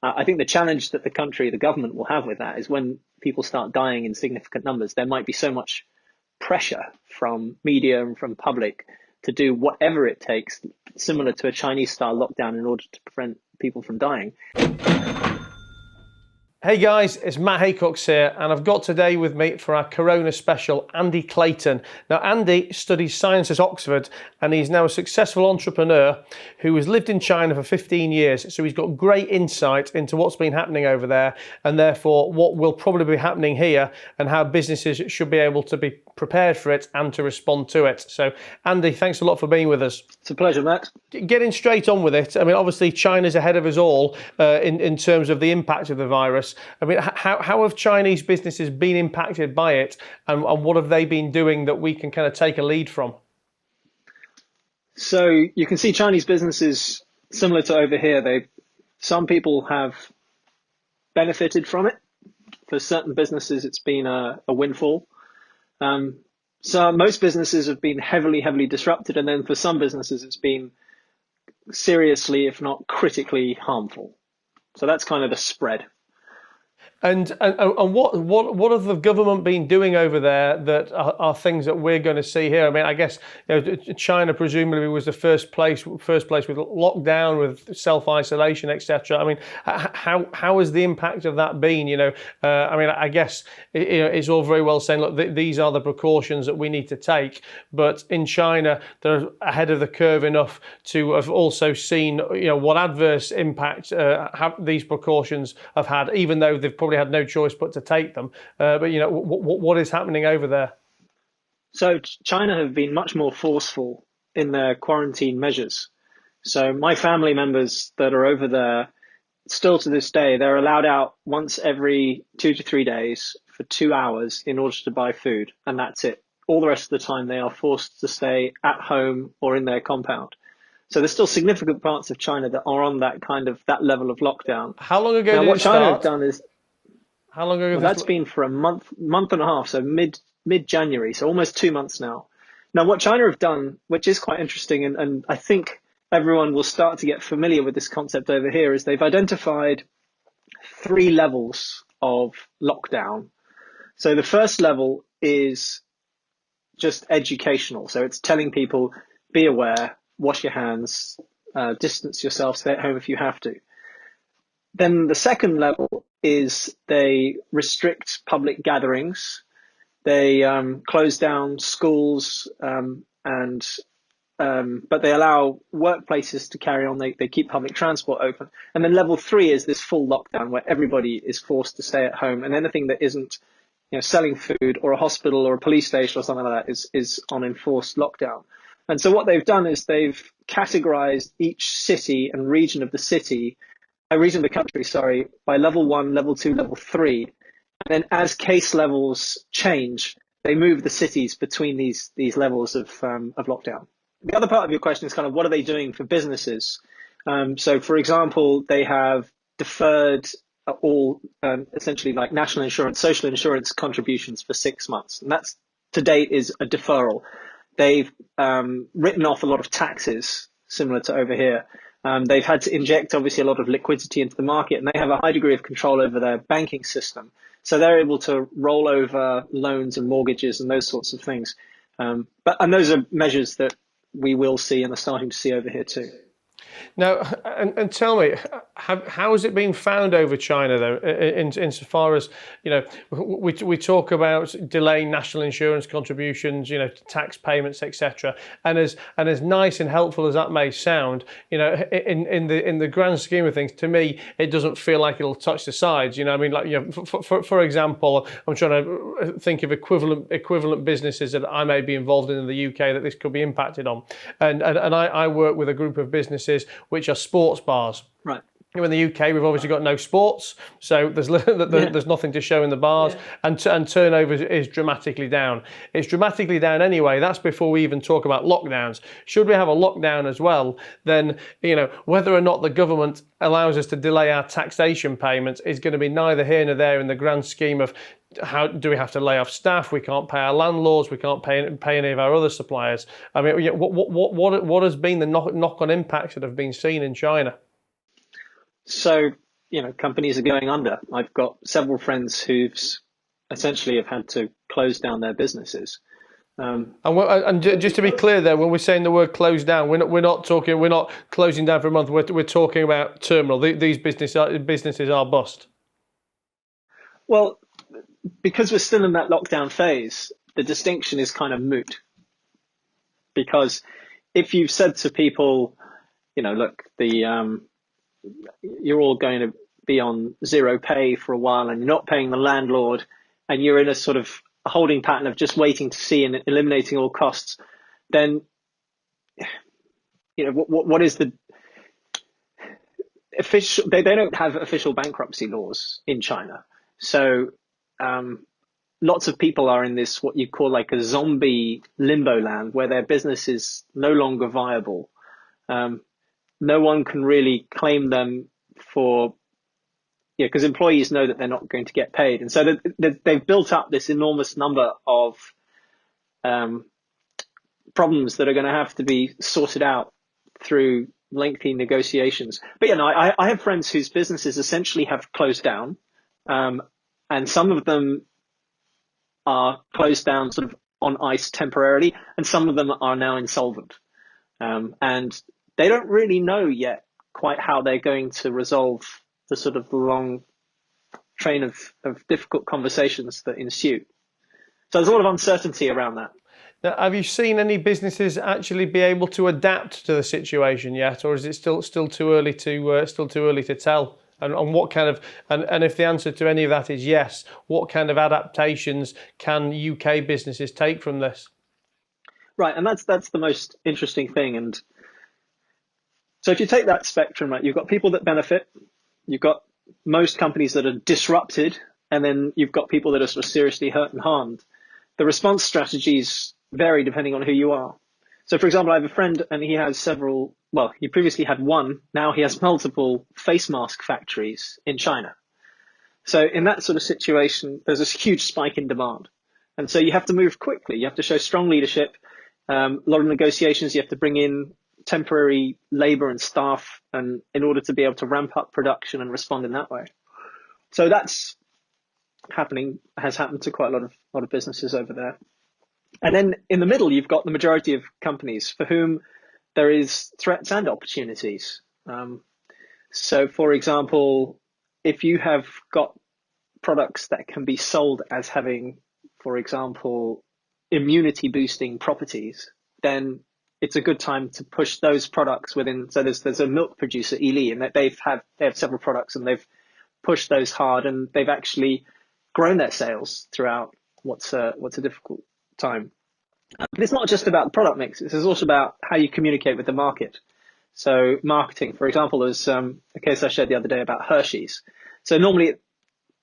I think the challenge that the government will have with that is when people start dying in significant numbers, there might be so much pressure from media and from public to do whatever it takes, similar to a Chinese style lockdown, in order to prevent people from dying. Hey guys, it's Matt Haycox here, and I've got today with me for our Corona special, Andy Clayton. Now, Andy studies science at Oxford, and he's now a successful entrepreneur who has lived in China for 15 years. So he's got great insight into what's been happening over there, and therefore what will probably be happening here, and how businesses should be able to be prepared for it and to respond to it. So, Andy, thanks a lot for being with us. It's a pleasure, Matt. Getting straight on with it, I mean, obviously China's ahead of us all in terms of the impact of the virus. I mean, how have Chinese businesses been impacted by it, and what have they been doing that we can kind of take a lead from? So you can see Chinese businesses similar to over here. Some people have benefited from it. For certain businesses, it's been a windfall. So most businesses have been heavily disrupted, and then for some businesses, it's been seriously, if not critically, harmful. So that's kind of the spread. And what have the government been doing over there that are things that we're going to see here? I mean, I guess China presumably was the first place with lockdown, with self-isolation, etc. I mean, how has the impact of that been? I mean, I guess it's all very well saying, look, these are the precautions that we need to take, but in China they're ahead of the curve enough to have also seen what adverse impact these precautions have had, even though they've probably had no choice but to take them. But what is happening over there? So China have been much more forceful in their quarantine measures. So my family members that are over there, still to this day, they're allowed out once every 2 to 3 days for 2 hours in order to buy food, and that's it. All the rest of the time they are forced to stay at home or in their compound. So there's still significant parts of China that are on that level of lockdown. How long ago did what it China start? have done is, how long ago? Well, that's been for a month and a half, so mid-January, so almost 2 months now. Now, what China have done, which is quite interesting, and I think everyone will start to get familiar with this concept over here, is they've identified 3 levels of lockdown. So the first level is just educational. So it's telling people, be aware, wash your hands, distance yourself, stay at home if you have to. Then the second level is they restrict public gatherings. They close down schools, but they allow workplaces to carry on. They keep public transport open. And then level 3 is this full lockdown where everybody is forced to stay at home, and anything that isn't selling food or a hospital or a police station or something like that is on enforced lockdown. And so what they've done is they've categorized each city and region of the country, by level 1, level 2, level 3. And then as case levels change, they move the cities between these levels of lockdown. The other part of your question is kind of what are they doing for businesses? So, for example, they have deferred all essentially like national insurance, social insurance contributions for 6 months. And that's to date is a deferral. They've written off a lot of taxes, similar to over here. They've had to inject, obviously, a lot of liquidity into the market, and they have a high degree of control over their banking system. So they're able to roll over loans and mortgages and those sorts of things. And those are measures that we will see and are starting to see over here too. Now, and tell me, how has it been found over China, though, insofar as, we talk about delaying national insurance contributions, tax payments, etc. And as nice and helpful as that may sound, in the grand scheme of things, to me, it doesn't feel like it'll touch the sides. For example, I'm trying to think of equivalent businesses that I may be involved in the UK that this could be impacted on. And I work with a group of businesses which are sports bars. Right. In the UK, we've obviously got no sports, so there's nothing to show in the bars, and turnover is dramatically down. It's dramatically down anyway. That's before we even talk about lockdowns. Should we have a lockdown as well, then whether or not the government allows us to delay our taxation payments is going to be neither here nor there in the grand scheme of how do we have to lay off staff? We can't pay our landlords. We can't pay any of our other suppliers. I mean, what has been the knock-on impacts that have been seen in China? So companies are going under. I've got several friends who've essentially have had to close down their businesses. And just to be clear, there, when we're saying the word close down, we're not closing down for a month. We're talking about terminal. These businesses are bust. Well, because we're still in that lockdown phase, the distinction is kind of moot. Because if you've said to people, look, you're all going to be on zero pay for a while, and you're not paying the landlord, and you're in a sort of holding pattern of just waiting to see and eliminating all costs, then what is the official? They don't have official bankruptcy laws in China, so lots of people are in this what you call like a zombie limbo land where their business is no longer viable. No one can really claim them for, because employees know that they're not going to get paid. And so they've built up this enormous number of problems that are going to have to be sorted out through lengthy negotiations. But I have friends whose businesses essentially have closed down, and some of them are closed down sort of on ice temporarily, and some of them are now insolvent. And they don't really know yet quite how they're going to resolve the sort of long train of difficult conversations that ensue. So there's a lot of uncertainty around that. Now, have you seen any businesses actually be able to adapt to the situation yet, or is it still too early to tell? And what kind of and if the answer to any of that is yes, what kind of adaptations can UK businesses take from this? Right, and that's the most interesting thing. And so if you take that spectrum, right, you've got people that benefit, you've got most companies that are disrupted, and then you've got people that are sort of seriously hurt and harmed. The response strategies vary depending on who you are. So, for example, I have a friend and he has several, well, he previously had one, now he has multiple face mask factories in China. So in that sort of situation, there's this huge spike in demand. And so you have to move quickly. You have to show strong leadership, a lot of negotiations. You have to bring in temporary labor and staff and in order to be able to ramp up production and respond in that way. So that's has happened to quite a lot of businesses over there. And then in the middle, you've got the majority of companies for whom there is threats and opportunities. So, for example, if you have got products that can be sold as having, for example, immunity boosting properties, then it's a good time to push those products within. So there's a milk producer, Ely, and they have several products and they've pushed those hard, and they've actually grown their sales throughout what's a difficult time. But it's not just about the product mix. It's also about how you communicate with the market. So marketing, for example, there's a case I shared the other day about Hershey's. So normally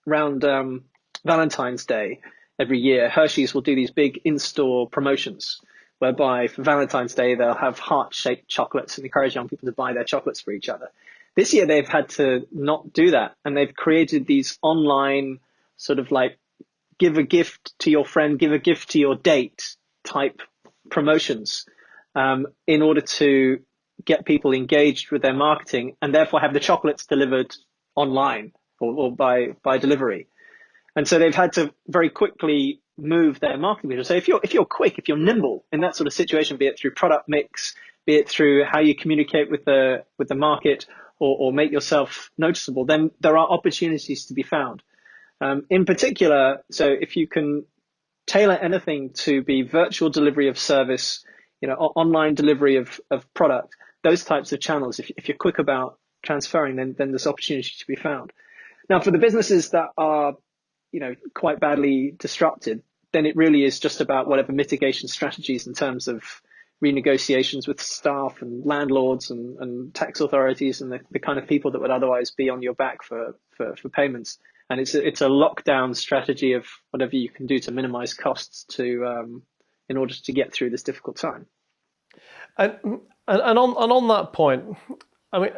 around Valentine's Day every year, Hershey's will do these big in-store promotions whereby for Valentine's Day, they'll have heart-shaped chocolates and encourage young people to buy their chocolates for each other. This year, they've had to not do that. And they've created these online sort of like give a gift to your friend, give a gift to your date type promotions in order to get people engaged with their marketing and therefore have the chocolates delivered online or by delivery. And so they've had to very quickly move their marketing. So if you're quick, if you're nimble in that sort of situation, be it through product mix, be it through how you communicate with the market or make yourself noticeable, then there are opportunities to be found. In particular, so if you can tailor anything to be virtual delivery of service, online delivery of product, those types of channels, if you're quick about transferring, then there's opportunity to be found. Now, for the businesses that are, quite badly disrupted, then it really is just about whatever mitigation strategies in terms of renegotiations with staff and landlords and tax authorities and the kind of people that would otherwise be on your back for payments. And it's a lockdown strategy of whatever you can do to minimize costs in order to get through this difficult time. And on that point, I mean,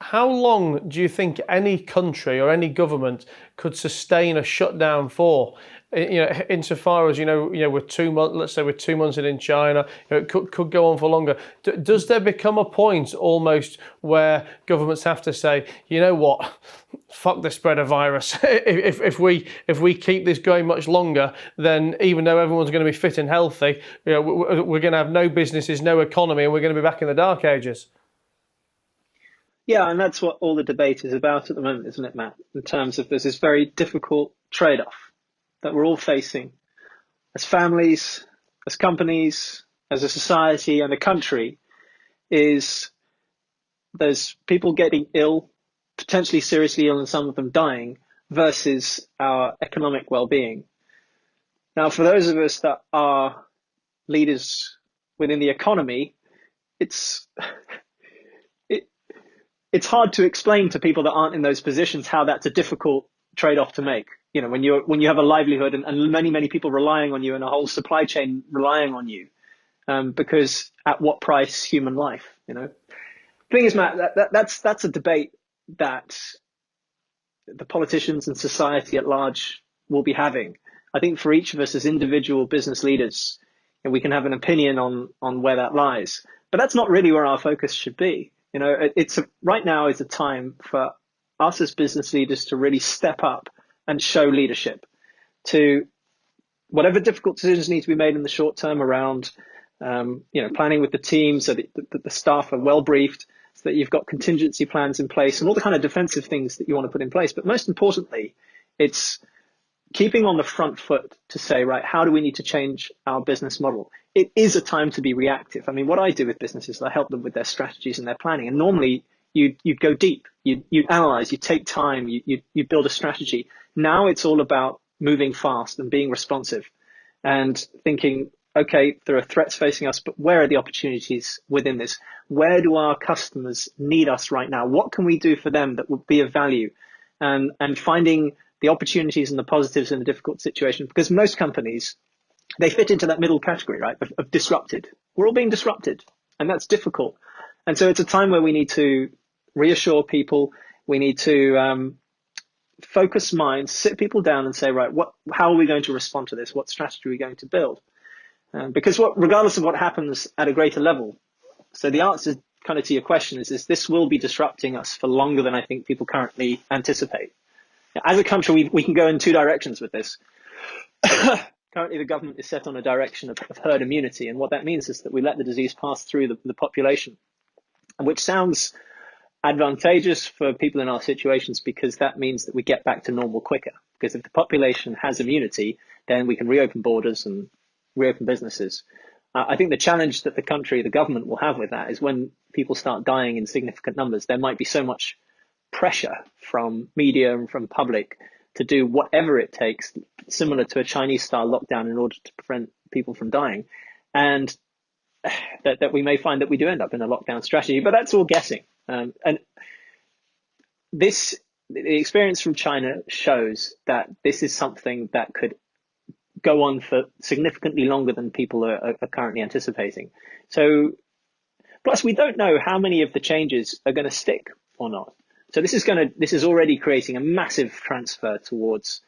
How long do you think any country or any government could sustain a shutdown for? Insofar as we're 2 months. Let's say we're 2 months in China. It could go on for longer. Does there become a point almost where governments have to say, you know what, fuck the spread of virus. if we keep this going much longer, then even though everyone's going to be fit and healthy, we're going to have no businesses, no economy, and we're going to be back in the dark ages. Yeah, and that's what all the debate is about at the moment, isn't it, Matt? In terms of there's this very difficult trade-off that we're all facing as families, as companies, as a society and a country, is there's people getting ill, potentially seriously ill, and some of them dying, versus our economic well-being. Now, for those of us that are leaders within the economy, it's hard to explain to people that aren't in those positions how that's a difficult trade-off to make. When you have a livelihood and many people relying on you and a whole supply chain relying on you, because at what price human life? The thing is, Matt, that's a debate that the politicians and society at large will be having. I think for each of us as individual business leaders, we can have an opinion on where that lies, but that's not really where our focus should be. Right now is a time for us as business leaders to really step up and show leadership to whatever difficult decisions need to be made in the short term around, planning with the team so that the staff are well briefed, so that you've got contingency plans in place and all the kind of defensive things that you want to put in place. But most importantly, it's keeping on the front foot to say, right, how do we need to change our business model? It is a time to be reactive. I mean, what I do with businesses is I help them with their strategies and their planning. And normally you'd go deep, you analyze, you take time, you build a strategy. Now it's all about moving fast and being responsive and thinking, okay, there are threats facing us, but where are the opportunities within this? Where do our customers need us right now? What can we do for them that would be of value? And finding the opportunities and the positives in a difficult situation, because most companies, they fit into that middle category, right, of disrupted. We're all being disrupted, and that's difficult. And so it's a time where we need to reassure people. We need to focus minds, sit people down and say, right, how are we going to respond to this? What strategy are we going to build? Because regardless of what happens at a greater level, so the answer kind of to your question is this will be disrupting us for longer than I think people currently anticipate. As a country, we can go in two directions with this. Currently, the government is set on a direction of herd immunity. And what that means is that we let the disease pass through the population, which sounds advantageous for people in our situations because that means that we get back to normal quicker. Because if the population has immunity, then we can reopen borders and reopen businesses. I think the challenge that the government will have with that is when people start dying in significant numbers, there might be so much pressure from media and from public to do whatever it takes, similar to a Chinese-style lockdown, in order to prevent people from dying. And that we may find that we do end up in a lockdown strategy, but that's all guessing. And the experience from China shows that this is something that could go on for significantly longer than people are currently anticipating. So, plus we don't know how many of the changes are going to stick or not. So this is already creating a massive transfer towards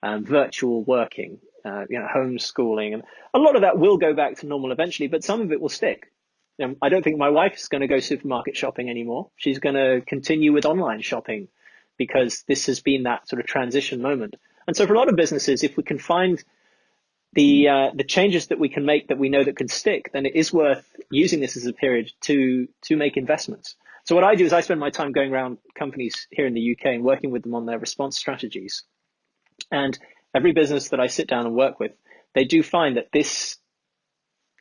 virtual working, homeschooling, and a lot of that will go back to normal eventually, but some of it will stick. I don't think my wife is going to go supermarket shopping anymore. She's going to continue with online shopping because this has been that sort of transition moment. And so for a lot of businesses, if we can find the changes that we can make that we know that can stick, then it is worth using this as a period to make investments. So what I do is I spend my time going around companies here in the UK and working with them on their response strategies. And every business that I sit down and work with, they do find that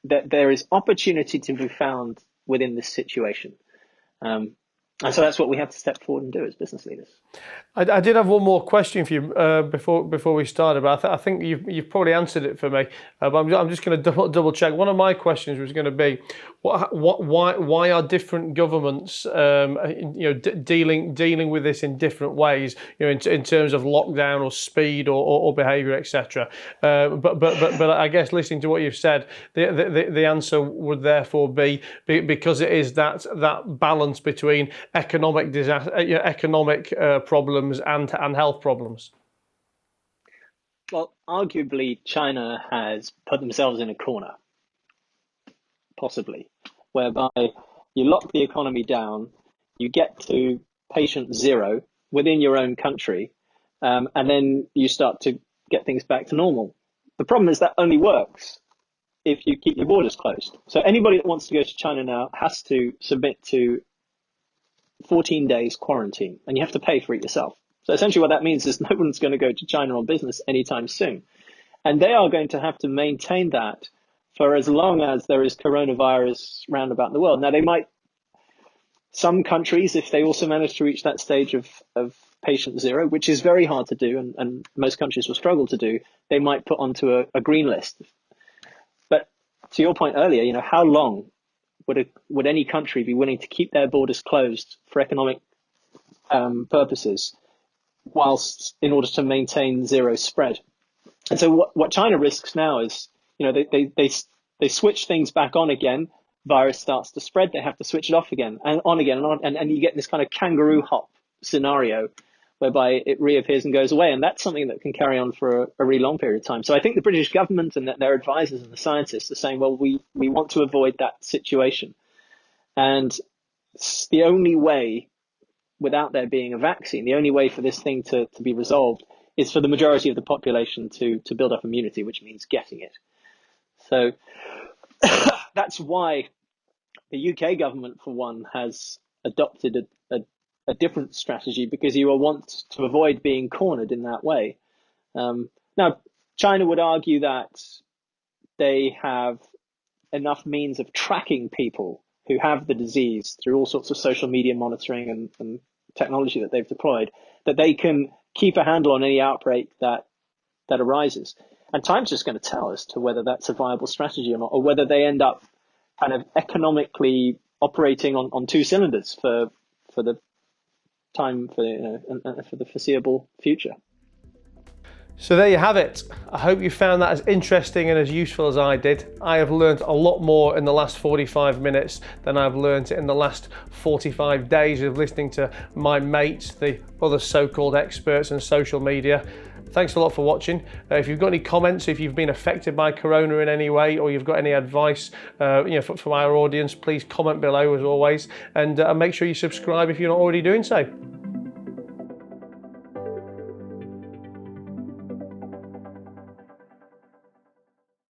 there is opportunity to be found within this situation. And so that's what we have to step forward and do as business leaders. I did have one more question for you before we started, but I think you've probably answered it for me. But I'm just going to double check. One of my questions was going to be, why are different governments dealing with this in different ways, in terms of lockdown or speed or behaviour, etc. But I guess listening to what you've said, the answer would therefore be because it is that balance between economic disaster, economic problems and health problems? Well, arguably, China has put themselves in a corner, possibly, whereby you lock the economy down, you get to patient zero within your own country, and then you start to get things back to normal. The problem is that only works if you keep your borders closed. So anybody that wants to go to China now has to submit to 14 days quarantine, and you have to pay for it yourself. So essentially what that means is no one's going to go to China on business anytime soon. And they are going to have to maintain that for as long as there is coronavirus round about the world. Now, they might, some countries, if they also manage to reach that stage of patient zero, which is very hard to do, and most countries will struggle to do, they might put onto a green list. But to your point earlier, how long would any country be willing to keep their borders closed for economic purposes, whilst in order to maintain zero spread? And so what China risks now is, they switch things back on again, virus starts to spread, they have to switch it off again and on again and on, and you get this kind of kangaroo hop scenario whereby it reappears and goes away. And that's something that can carry on for a really long period of time. So I think the British government and their advisors and the scientists are saying, well, we want to avoid that situation. And the only way, without there being a vaccine, the only way for this thing to be resolved is for the majority of the population to build up immunity, which means getting it. So that's why the UK government, for one, has adopted a different strategy, because you want to avoid being cornered in that way. Now, China would argue that they have enough means of tracking people who have the disease through all sorts of social media monitoring and technology that they've deployed, that they can keep a handle on any outbreak that arises. And time's just going to tell as to whether that's a viable strategy or not, or whether they end up kind of economically operating on two cylinders for the time, for the foreseeable future. So there you have it. I hope you found that as interesting and as useful as I did. I have learned a lot more in the last 45 minutes than I've learned in the last 45 days of listening to my mates, the other so-called experts in social media. Thanks a lot for watching. If you've got any comments, if you've been affected by Corona in any way, or you've got any advice for our audience, please comment below as always, and make sure you subscribe if you're not already doing so.